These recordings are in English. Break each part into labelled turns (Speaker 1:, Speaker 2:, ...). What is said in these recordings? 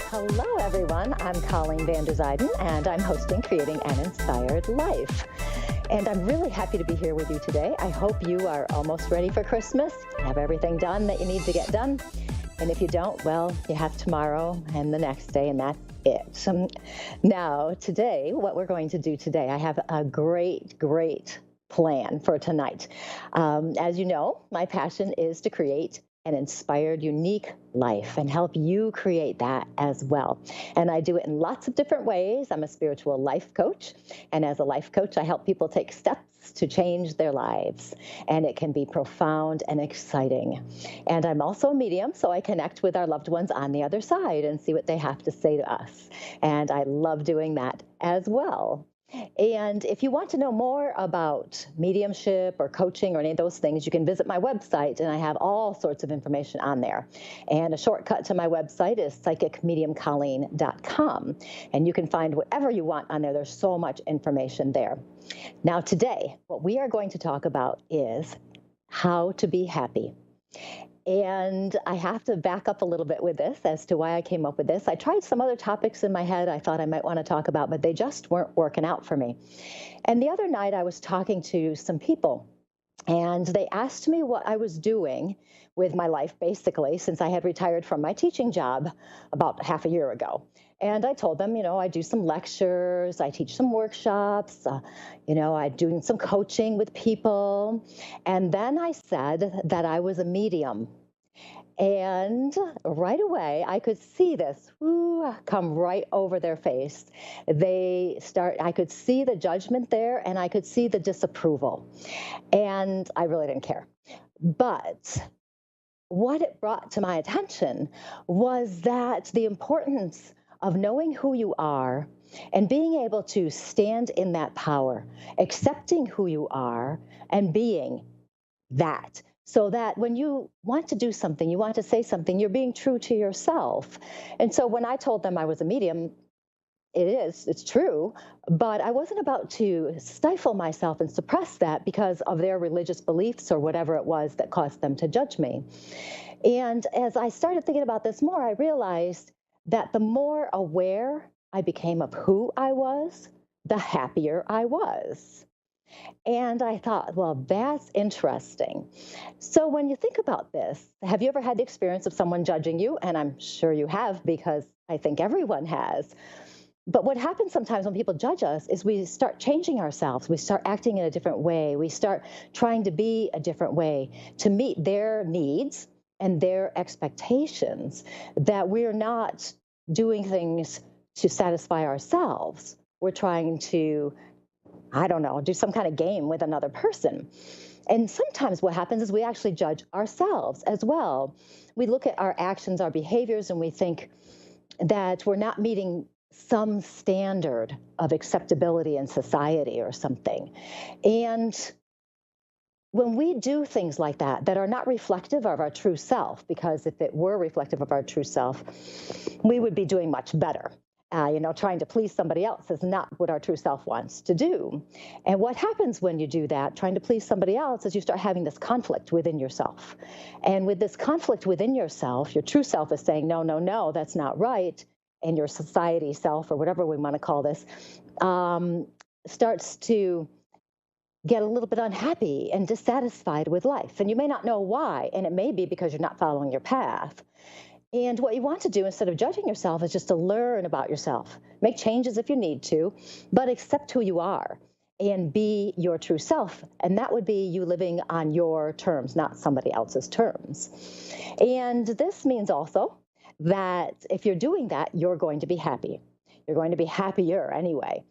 Speaker 1: Hello, everyone. I'm Colleen Vanderzyden, and I'm hosting Creating an Inspired Life. And I'm really happy to be here with you today. I hope you are almost ready for Christmas, have everything done that you need to get done. And if you don't, well, you have tomorrow and the next day, and that's it. Now, today, what we're going to do today, I have a great plan for tonight. As you know, my passion is to create an inspired, unique life and help you create that as well. And I do it in lots of different ways. I'm a spiritual life coach. And as a life coach, I help people take steps to change their lives. And it can be profound and exciting. And I'm also a medium, so I connect with our loved ones on the other side and see what they have to say to us. And I love doing that as well. And if you want to know more about mediumship or coaching or any of those things, you can visit my website, and I have all sorts of information on there. And a shortcut to my website is psychicmediumcolleen.com. And you can find whatever you want on there. There's so much information there. Now, today, what we are going to talk about is how to be happy. And I have to back up a little bit with this as to why I came up with this. I tried some other topics in my head I thought I might want to talk about, but they just weren't working out for me. And the other night I was talking to some people, and they asked me what I was doing with my life, basically, since I had retired from my teaching job about half a year ago. And I told them, I do some lectures, I teach some workshops, I do some coaching with people. And then I said that I was a medium. And right away, I could see this come right over their face. I could see the judgment there, and I could see the disapproval. And I really didn't care. But what it brought to my attention was that the importance of knowing who you are and being able to stand in that power, accepting who you are and being that. So that when you want to do something, you want to say something, you're being true to yourself. And so when I told them I was a medium, it's true, but I wasn't about to stifle myself and suppress that because of their religious beliefs or whatever it was that caused them to judge me. And as I started thinking about this more, I realized that the more aware I became of who I was, the happier I was. And I thought, well, that's interesting. So when you think about this, have you ever had the experience of someone judging you? And I'm sure you have, because I think everyone has. But what happens sometimes when people judge us is we start changing ourselves. We start acting in a different way. We start trying to be a different way to meet their needs and their expectations, that we're not doing things to satisfy ourselves. We're trying to, do some kind of game with another person. And sometimes what happens is we actually judge ourselves as well. We look at our actions, our behaviors, and we think that we're not meeting some standard of acceptability in society or something. And when we do things like that are not reflective of our true self, because if it were reflective of our true self, we would be doing much better. Trying to please somebody else is not what our true self wants to do. And what happens when you do that, trying to please somebody else, is you start having this conflict within yourself. And with this conflict within yourself, your true self is saying, no, that's not right. And your society self, or whatever we want to call this, starts to get a little bit unhappy and dissatisfied with life. And you may not know why, and it may be because you're not following your path. And what you want to do, instead of judging yourself, is just to learn about yourself. Make changes if you need to, but accept who you are and be your true self. And that would be you living on your terms, not somebody else's terms. And this means also that if you're doing that, you're going to be happy. You're going to be happier anyway.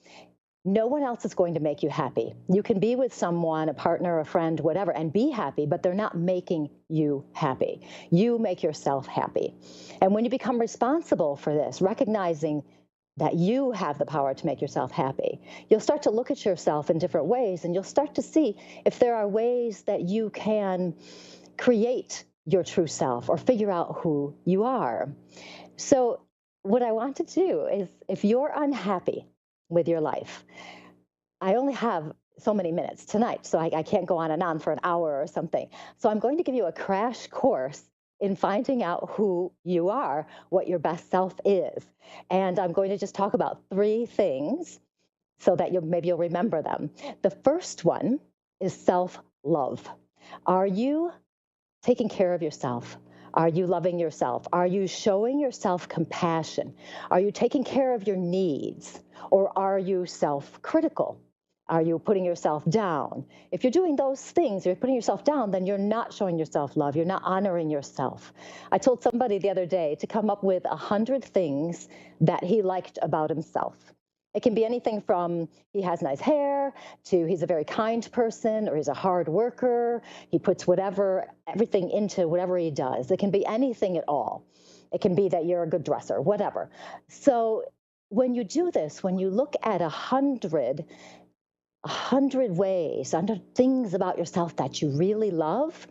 Speaker 1: No one else is going to make you happy. You can be with someone, a partner, a friend, whatever, and be happy, but they're not making you happy. You make yourself happy. And when you become responsible for this, recognizing that you have the power to make yourself happy, you'll start to look at yourself in different ways, and you'll start to see if there are ways that you can create your true self or figure out who you are. So what I want to do is, if you're unhappy with your life, I only have so many minutes tonight, so I can't go on and on for an hour or something. So I'm going to give you a crash course in finding out who you are, what your best self is. And I'm going to just talk about three things so that you'll remember them. The first one is self-love. Are you taking care of yourself? Are you loving yourself? Are you showing yourself compassion? Are you taking care of your needs? Or are you self-critical? Are you putting yourself down? If you're doing those things, you're putting yourself down, then you're not showing yourself love. You're not honoring yourself. I told somebody the other day to come up with 100 things that he liked about himself. It can be anything from he has nice hair to he's a very kind person, or he's a hard worker. He puts everything into whatever he does. It can be anything at all. It can be that you're a good dresser, whatever. So when you do this, when you look at 100 ways, 100 things about yourself that you really love,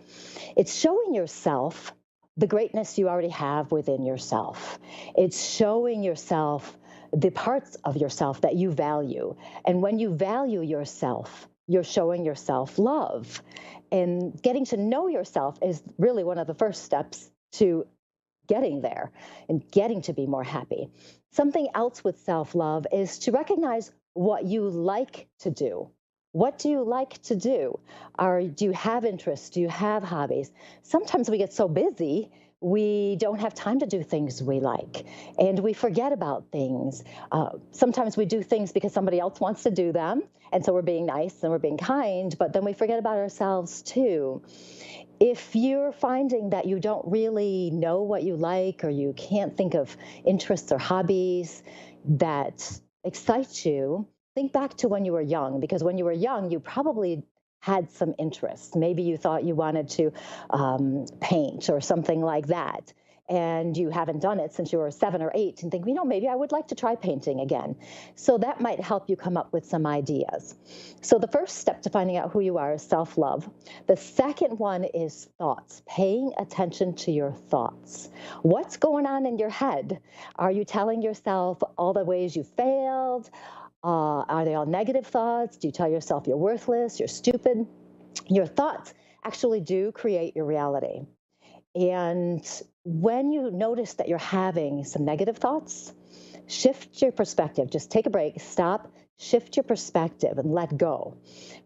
Speaker 1: it's showing yourself the greatness you already have within yourself. It's showing yourself the parts of yourself that you value. And when you value yourself, you're showing yourself love. And getting to know yourself is really one of the first steps to getting there and getting to be more happy. Something else with self-love is to recognize what you like to do. What do you like to do? Do you have interests? Do you have hobbies? Sometimes we get so busy, we don't have time to do things we like, and we forget about things. Sometimes we do things because somebody else wants to do them, and so we're being nice and we're being kind, but then we forget about ourselves too. If you're finding that you don't really know what you like, or you can't think of interests or hobbies that excite you, think back to when you were young, because when you were young, you probably had some interests. Maybe you thought you wanted to paint or something like that, and you haven't done it since you were 7 or 8, and think, maybe I would like to try painting again. So that might help you come up with some ideas. So the first step to finding out who you are is self-love. The second one is thoughts, paying attention to your thoughts. What's going on in your head? Are you telling yourself all the ways you failed? Are they all negative thoughts? Do you tell yourself you're worthless, you're stupid? Your thoughts actually do create your reality. And when you notice that you're having some negative thoughts, shift your perspective. Just take a break, stop, shift your perspective, and let go.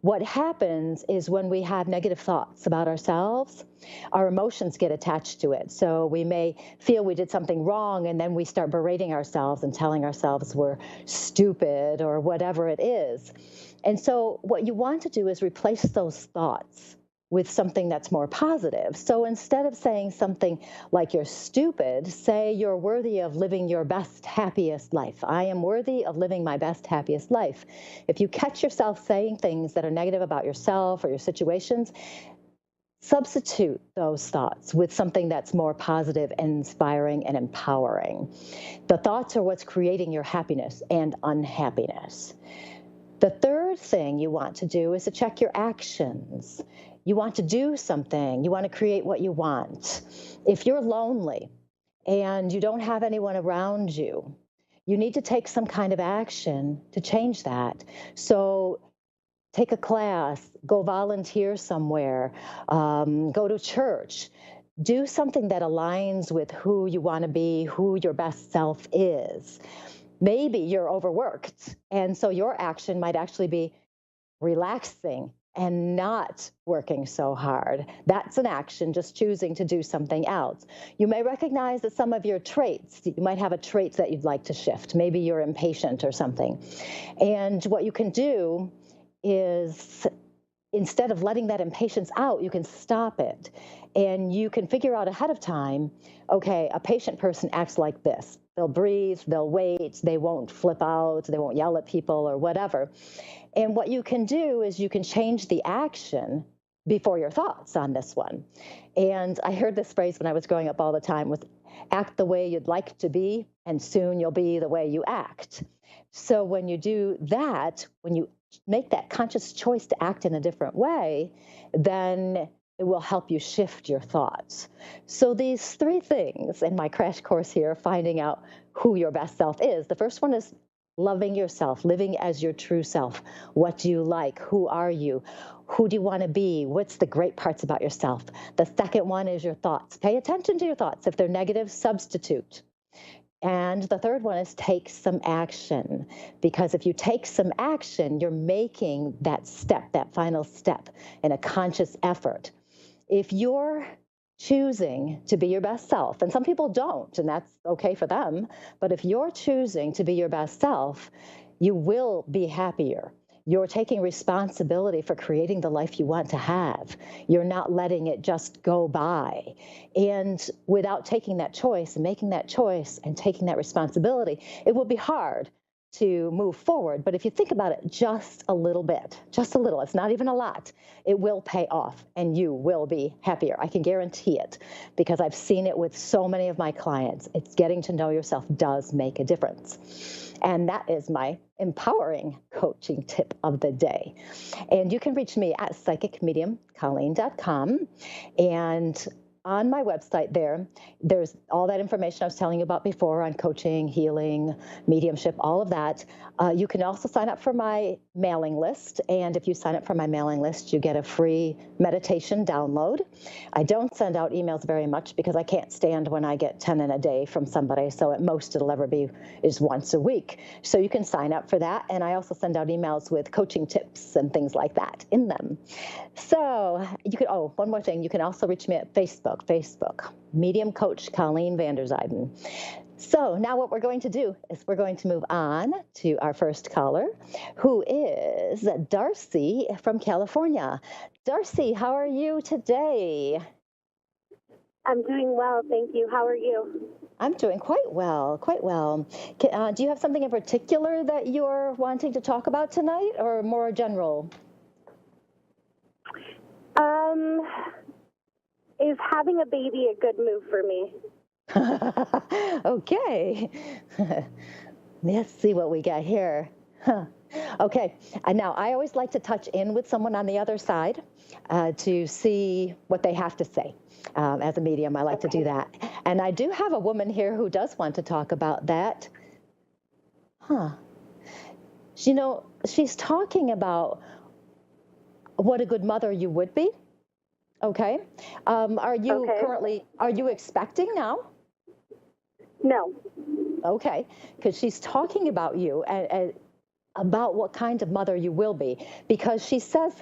Speaker 1: What happens is when we have negative thoughts about ourselves, our emotions get attached to it. So we may feel we did something wrong, and then we start berating ourselves and telling ourselves we're stupid or whatever it is. And so what you want to do is replace those thoughts with something that's more positive. So instead of saying something like you're stupid, say you're worthy of living your best, happiest life. I am worthy of living my best, happiest life. If you catch yourself saying things that are negative about yourself or your situations, substitute those thoughts with something that's more positive, inspiring, and empowering. The thoughts are what's creating your happiness and unhappiness. The third thing you want to do is to check your actions. You want to do something. You want to create what you want. If you're lonely and you don't have anyone around you, you need to take some kind of action to change that. So take a class, go volunteer somewhere, go to church. Do something that aligns with who you want to be, who your best self is. Maybe you're overworked, and so your action might actually be relaxing and not working so hard. That's an action, just choosing to do something else. You may recognize that some of your traits, you might have a trait that you'd like to shift. Maybe you're impatient or something. And what you can do is, instead of letting that impatience out, you can stop it. And you can figure out ahead of time, okay, a patient person acts like this. They'll breathe, they'll wait, they won't flip out, they won't yell at people or whatever. And what you can do is you can change the action before your thoughts on this one. And I heard this phrase when I was growing up all the time, was act the way you'd like to be, and soon you'll be the way you act. So when you do that, when you make that conscious choice to act in a different way, then it will help you shift your thoughts. So these three things in my crash course here, finding out who your best self is. The first one is loving yourself, living as your true self. What do you like? Who are you? Who do you want to be? What's the great parts about yourself? The second one is your thoughts. Pay attention to your thoughts. If they're negative, substitute. And the third one is take some action. Because if you take some action, you're making that step, that final step, in a conscious effort. If you're choosing to be your best self, and some people don't, and that's okay for them, but if you're choosing to be your best self, you will be happier. You're taking responsibility for creating the life you want to have. You're not letting it just go by. And without taking that choice and making that choice and taking that responsibility, it will be hard to move forward. But if you think about it just a little bit, just a little, it's not even a lot, it will pay off and you will be happier. I can guarantee it because I've seen it with so many of my clients. It's getting to know yourself does make a difference. And that is my empowering coaching tip of the day. And you can reach me at psychicmediumcolleen.com. And on my website there's all that information I was telling you about before on coaching, healing, mediumship, all of that. You can also sign up for my mailing list. And if you sign up for my mailing list, you get a free meditation download. I don't send out emails very much because I can't stand when I get 10 in a day from somebody. So at most it'll ever be is once a week. So you can sign up for that. And I also send out emails with coaching tips and things like that in them. So you could, one more thing, you can also reach me at Facebook, Medium Coach Colleen Vanderzyden. So now what we're going to do is we're going to move on to our first caller, who is Darcy from California. Darcy, how are you today?
Speaker 2: I'm doing well, thank you. How are you?
Speaker 1: I'm doing quite well, quite well. Do you have something in particular that you're wanting to talk about tonight, or more general?
Speaker 2: Is having a baby a good move for me?
Speaker 1: Okay. Let's see what we got here. Okay. And now I always like to touch in with someone on the other side to see what they have to say. As a medium, I like to do that. And I do have a woman here who does want to talk about that. She's talking about what a good mother you would be. Okay. Are you expecting now?
Speaker 2: No.
Speaker 1: Okay. Because she's talking about you and about what kind of mother you will be. Because she says,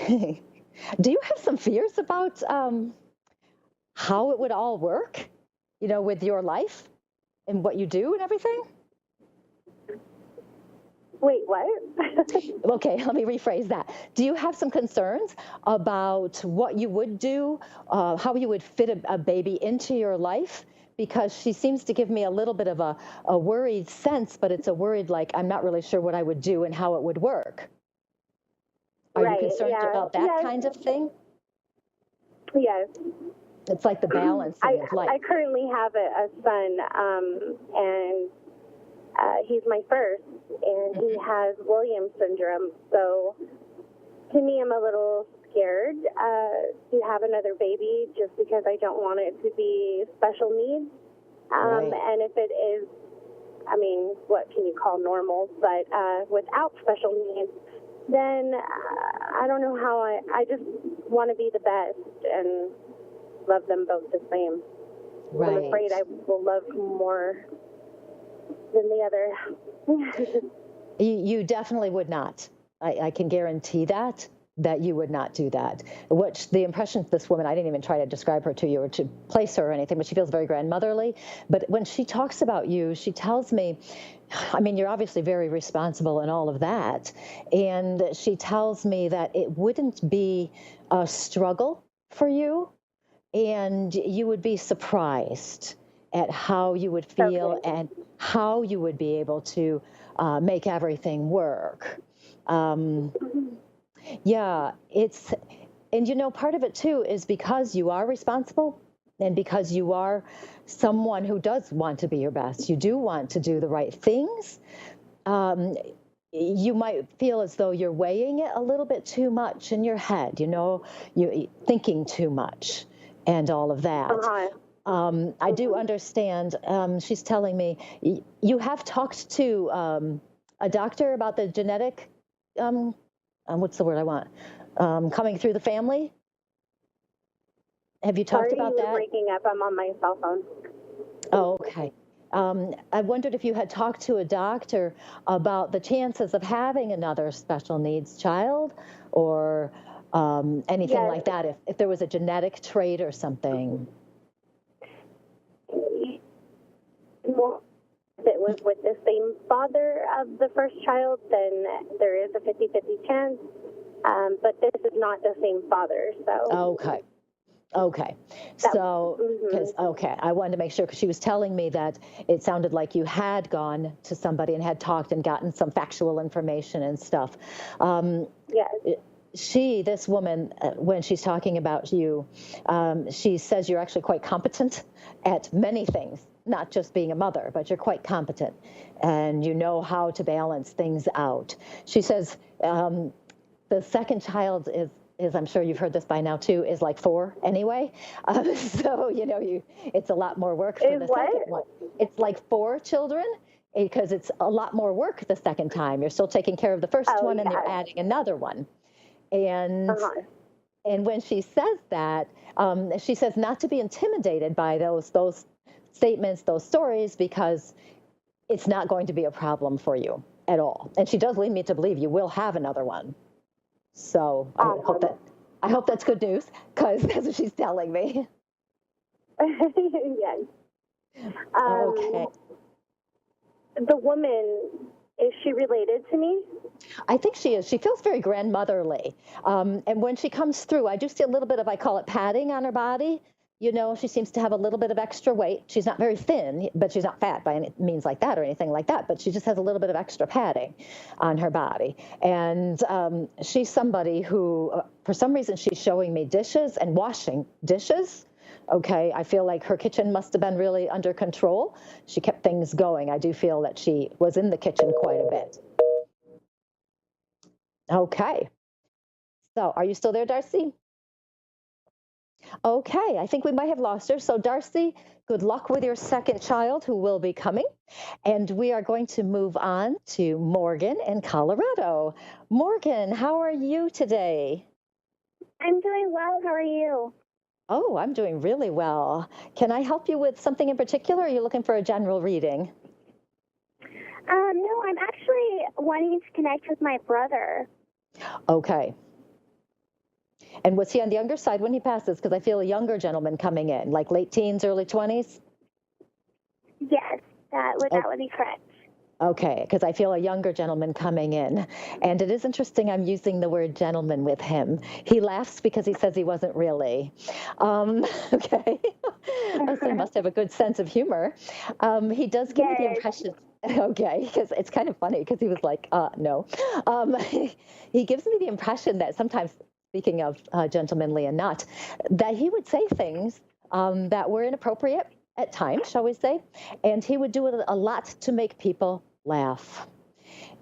Speaker 1: do you have some fears about how it would all work, with your life and what you do and everything?
Speaker 2: Wait, what?
Speaker 1: Okay, let me rephrase that. Do you have some concerns about what you would do, how you would fit a baby into your life? Because she seems to give me a little bit of a worried sense, but it's a worried, like, I'm not really sure what I would do and how it would work. Are you concerned about that kind of thing?
Speaker 2: Yes.
Speaker 1: It's like the balancing of life.
Speaker 2: I currently have a son, and he's my first, and he has Williams syndrome. So to me, I'm a little scared to have another baby just because I don't want it to be special needs. And if it is, what can you call normal? But without special needs, then I don't know how I just want to be the best and love them both the same. Right. I'm afraid I will love more than the other.
Speaker 1: You definitely would not. I can guarantee that you would not do that. Which the impression of this woman, I didn't even try to describe her to you or to place her or anything, but she feels very grandmotherly. But when she talks about you, she tells me, you're obviously very responsible and all of that. And she tells me that it wouldn't be a struggle for you, and you would be surprised at how you would feel and how you would be able to make everything work. Yeah, part of it too is because you are responsible and because you are someone who does want to be your best. You do want to do the right things. You might feel as though you're weighing it a little bit too much in your head, you're thinking too much and all of that. I do understand. She's telling me you have talked to a doctor about the genetic, what's the word I want? Coming through the family. Have you talked
Speaker 2: Sorry, you
Speaker 1: about
Speaker 2: were
Speaker 1: that?
Speaker 2: breaking up. I'm on my cell phone.
Speaker 1: Oh, okay. I wondered if you had talked to a doctor about the chances of having another special needs child or anything
Speaker 2: Yes.
Speaker 1: like that, if there was a genetic trait or something.
Speaker 2: Well, if it was with the same father of the first child, then there is a 50-50 chance. But this is not the same father, so.
Speaker 1: Okay. Okay. So, because, okay, I wanted to make sure because she was telling me that it sounded like you had gone to somebody and had talked and gotten some factual information and stuff.
Speaker 2: Yes.
Speaker 1: This woman, when she's talking about you, she says you're actually quite competent at many things, not just being a mother, but you're quite competent and you know how to balance things out. She says the second child is I'm sure you've heard this by now too, is like 4 anyway. So, it's a lot more work for the second one. It's like 4 children because it's a lot more work the second time. You're still taking care of the first one and they're adding another one. And when she says that, she says not to be intimidated by those statements, those stories, because it's not going to be a problem for you at all. And she does lead me to believe you will have another one. So I hope that's good news because that's what she's telling me.
Speaker 2: Yes.
Speaker 1: Okay.
Speaker 2: The woman, is she related to me?
Speaker 1: I think she is. She feels very grandmotherly. And when she comes through, I do see a little bit of, I call it padding on her body. She seems to have a little bit of extra weight. She's not very thin, but she's not fat by any means like that or anything like that. But she just has a little bit of extra padding on her body. And she's somebody who, for some reason, she's showing me dishes and washing dishes. Okay, I feel like her kitchen must have been really under control. She kept things going. I do feel that she was in the kitchen quite a bit. Okay. So are you still there, Darcy? Okay, I think we might have lost her. So, Darcy, good luck with your second child who will be coming. And we are going to move on to Morgan in Colorado. Morgan, how are you today?
Speaker 2: I'm doing well. How are you?
Speaker 1: Oh, I'm doing really well. Can I help you with something in particular? Or are you looking for a general reading?
Speaker 2: No, I'm actually wanting to connect with my brother.
Speaker 1: Okay. And was he on the younger side when he passes? Because I feel a younger gentleman coming in, like late teens, early 20s?
Speaker 2: Yes, that would be correct.
Speaker 1: Okay, because I feel a younger gentleman coming in. And it is interesting I'm using the word gentleman with him. He laughs because he says he wasn't really. Okay. So he must have a good sense of humor. He does give me the impression. Okay, because it's kind of funny because he was like, no. He gives me the impression that sometimes, speaking of gentlemanly and not, that he would say things that were inappropriate at times, shall we say, and he would do it a lot to make people laugh.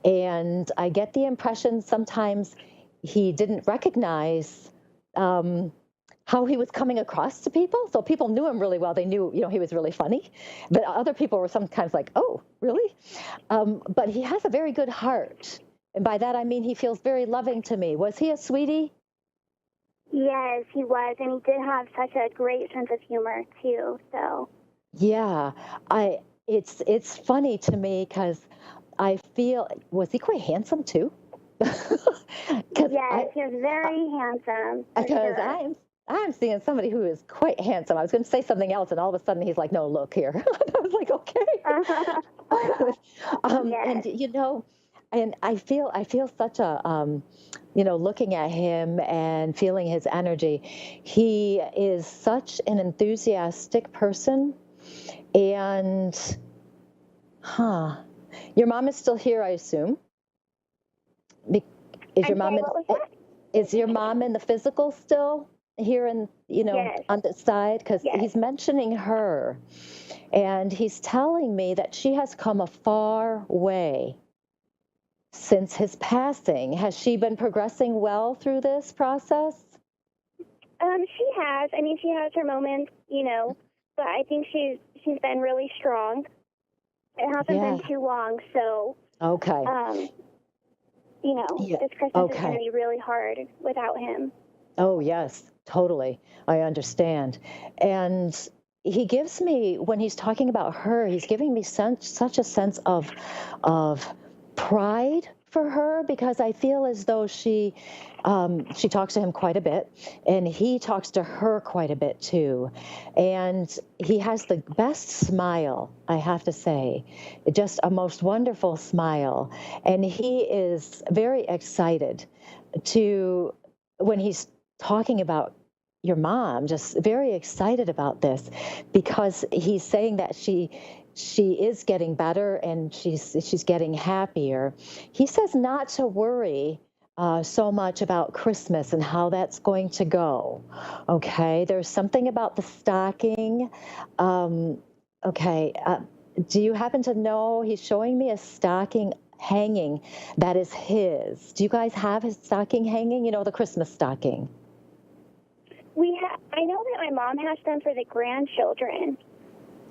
Speaker 1: And I get the impression sometimes he didn't recognize how he was coming across to people. So people knew him really well. They knew, he was really funny. But other people were sometimes like, oh, really? But he has a very good heart. And by that, I mean he feels very loving to me. Was he a sweetie?
Speaker 2: Yes, he was. And he did have such a great sense of humor, too. So.
Speaker 1: Yeah, it's funny to me because I feel, was he quite handsome too?
Speaker 2: Yes, he was very handsome.
Speaker 1: Because I'm seeing somebody who is quite handsome. I was going to say something else, and all of a sudden he's like, "No, look here." I was like, "Okay."
Speaker 2: Yes.
Speaker 1: And I feel such a looking at him and feeling his energy. He is such an enthusiastic person. And, your mom is still here, I assume. Is your mom in the physical still here in,
Speaker 2: Yes.
Speaker 1: on the side? Because he's mentioning her, and he's telling me that she has come a far way since his passing. Has she been progressing well through this process?
Speaker 2: She has. I mean, she has her moments,
Speaker 3: but I think she's been really strong. It hasn't
Speaker 1: Yeah.
Speaker 3: been too long, so
Speaker 1: Okay. Yeah.
Speaker 3: this Christmas is going to be really hard without him.
Speaker 1: Oh, yes, totally. I understand. And he gives me, when he's talking about her, he's giving me such a sense of pride for her, because I feel as though she talks to him quite a bit, and he talks to her quite a bit too. And he has the best smile, I have to say, just a most wonderful smile. And he is very excited to, when he's talking about your mom, just very excited about this, because he's saying that she is getting better and she's getting happier. He says not to worry so much about Christmas and how that's going to go. Okay, there's something about the stocking. Okay, do you happen to know? He's showing me a stocking hanging that is his. Do you guys have his stocking hanging? You know, the Christmas stocking.
Speaker 3: I know that my mom has them for the grandchildren.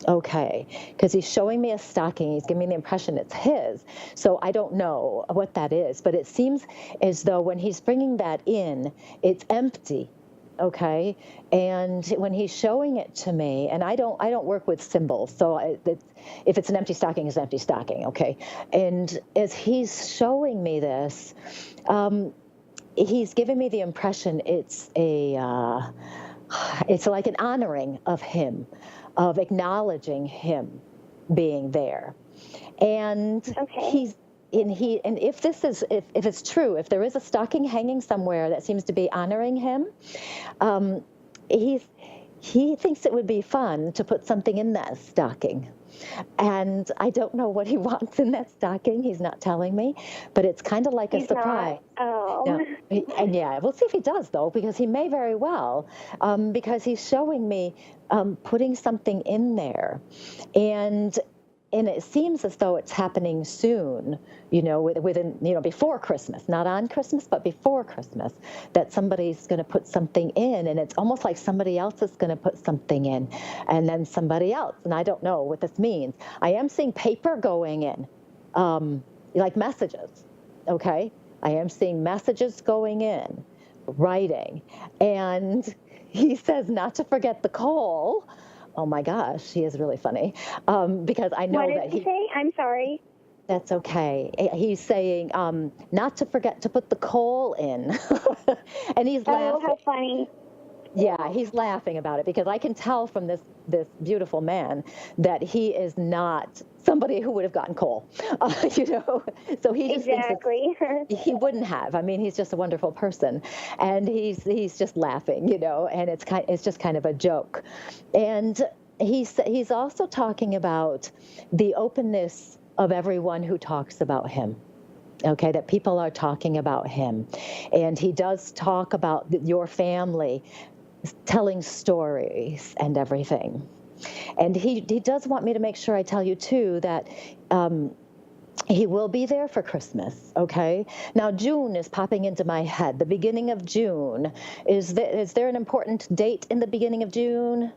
Speaker 1: Okay, because he's showing me a stocking. He's giving me the impression it's his. So I don't know what that is, but it seems as though when he's bringing that in, it's empty. Okay, and when he's showing it to me, and I don't work with symbols, so if it's an empty stocking, it's an empty stocking. Okay, and as he's showing me this, he's giving me the impression it's like an honoring of him, of acknowledging him being there. And
Speaker 3: Okay.
Speaker 1: and if it's true, if there is a stocking hanging somewhere that seems to be honoring him, he thinks it would be fun to put something in that stocking. And I don't know what he wants in that stocking. He's not telling me, but it's kind of like a surprise.
Speaker 3: Oh.
Speaker 1: Yeah. And yeah, we'll see if he does, though, because he may very well, because he's showing me putting something in there. And it seems as though it's happening soon, within, before Christmas, not on Christmas, but before Christmas, that somebody's going to put something in, and it's almost like somebody else is going to put something in, and then somebody else. And I don't know what this means. I am seeing paper going in, like messages, okay? I am seeing messages going in, writing, and he says not to forget the coal. Oh my gosh, he is really funny, because I know
Speaker 3: that he say? I'm sorry.
Speaker 1: That's okay. He's saying not to forget to put the coal in, and he's laughing.
Speaker 3: Oh, how funny!
Speaker 1: Yeah, he's laughing about it, because I can tell from this beautiful man that he is not somebody who would have gotten coal, So he just
Speaker 3: exactly.
Speaker 1: thinks he wouldn't have. I mean, he's just a wonderful person, and he's just laughing, and it's just kind of a joke. And he's also talking about the openness of everyone who talks about him. Okay, that people are talking about him, and he does talk about your family telling stories and everything. And he does want me to make sure I tell you, too, that he will be there for Christmas, okay? Now, June is popping into my head, the beginning of June. Is there an important date in the beginning of June?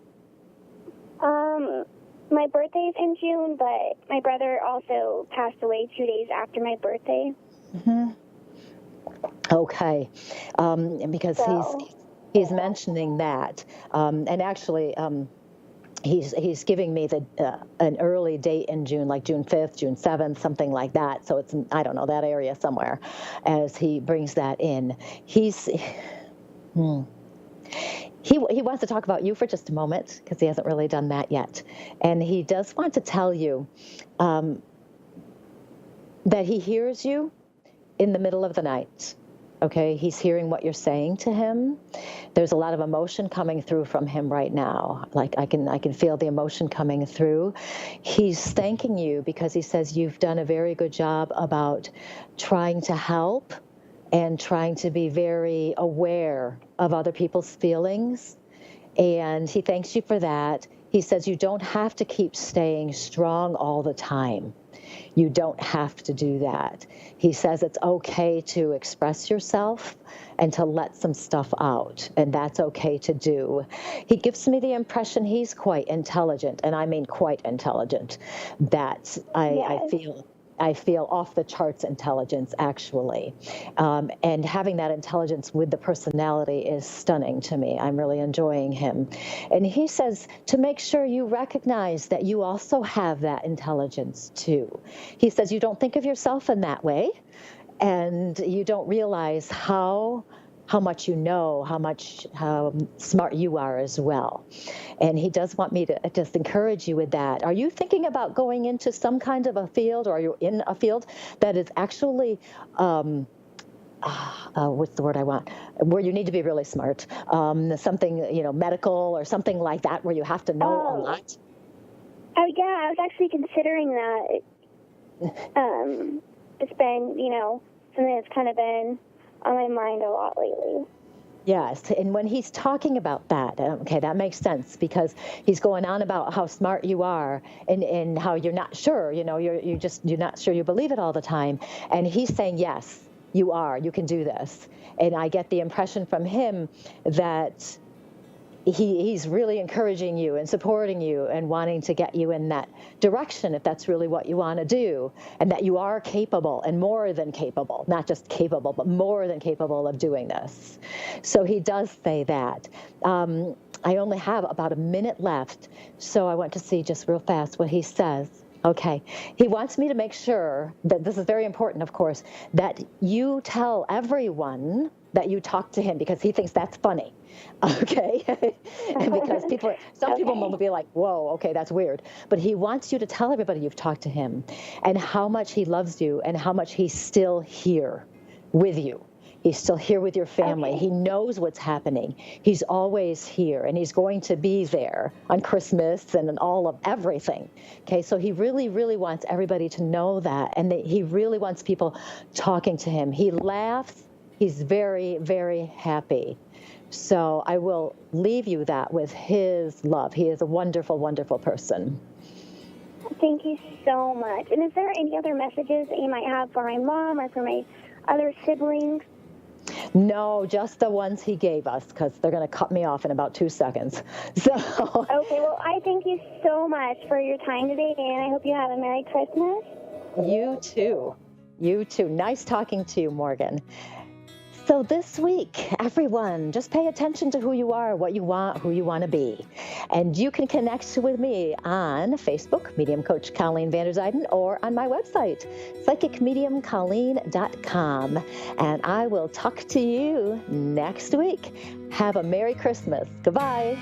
Speaker 3: My birthday's in June, but my brother also passed away 2 days after my birthday.
Speaker 1: Mm-hmm. Okay, because he's mentioning that, and actually, he's giving me an early date in June, like June 5th, June 7th, something like that. So it's, I don't know, that area somewhere, as he brings that in. He wants to talk about you for just a moment, because he hasn't really done that yet. And he does want to tell you that he hears you in the middle of the night. Okay, he's hearing what you're saying to him. There's a lot of emotion coming through from him right now. Like I can feel the emotion coming through. He's thanking you because he says you've done a very good job about trying to help and trying to be very aware of other people's feelings. And he thanks you for that. He says you don't have to keep staying strong all the time. You don't have to do that. He says it's okay to express yourself and to let some stuff out, and that's okay to do. He gives me the impression he's quite intelligent, and I mean quite intelligent, that I feel off the charts intelligence, actually. And having that intelligence with the personality is stunning to me. I'm really enjoying him. And he says to make sure you recognize that you also have that intelligence too. He says you don't think of yourself in that way, and you don't realize how much you know, how smart you are as well. And he does want me to just encourage you with that. Are you thinking about going into some kind of a field, or are you in a field that is actually, what's the word I want, where you need to be really smart, something, medical or something like that, where you have to know a lot?
Speaker 3: Oh, yeah, I was actually considering that. It's been, something that's kind of been on my mind a lot lately.
Speaker 1: Yes, and when he's talking about that, okay, that makes sense, because he's going on about how smart you are and how you're not sure, you're not sure you believe it all the time. And he's saying, yes, you are, you can do this. And I get the impression from him that he's really encouraging you and supporting you and wanting to get you in that direction if that's really what you want to do, and that you are capable and more than capable, not just capable, but more than capable of doing this. So he does say that. I only have about a minute left, so I want to see just real fast what he says. Okay. He wants me to make sure that this is very important, of course, that you tell everyone that you talk to him, because he thinks that's funny. Okay. And because some people will be like, whoa, okay, that's weird. But he wants you to tell everybody you've talked to him and how much he loves you and how much he's still here with you. He's still here with your family. Okay. He knows what's happening. He's always here, and he's going to be there on Christmas and in all of everything. Okay, so he really, really wants everybody to know that, and he really wants people talking to him. He laughs. He's very, very happy. So I will leave you that with his love. He is a wonderful, wonderful person.
Speaker 3: Thank you so much. And is there any other messages that you might have for my mom or for my other siblings?
Speaker 1: No, just the ones he gave us, because they're going to cut me off in about 2 seconds. So.
Speaker 3: Okay, well, I thank you so much for your time today, and I hope you have a Merry Christmas.
Speaker 1: You too. You too. Nice talking to you, Morgan. So this week, everyone, just pay attention to who you are, what you want, who you want to be. And you can connect with me on Facebook, Medium Coach Colleen Vanderzyden, or on my website, psychicmediumcolleen.com. And I will talk to you next week. Have a Merry Christmas. Goodbye.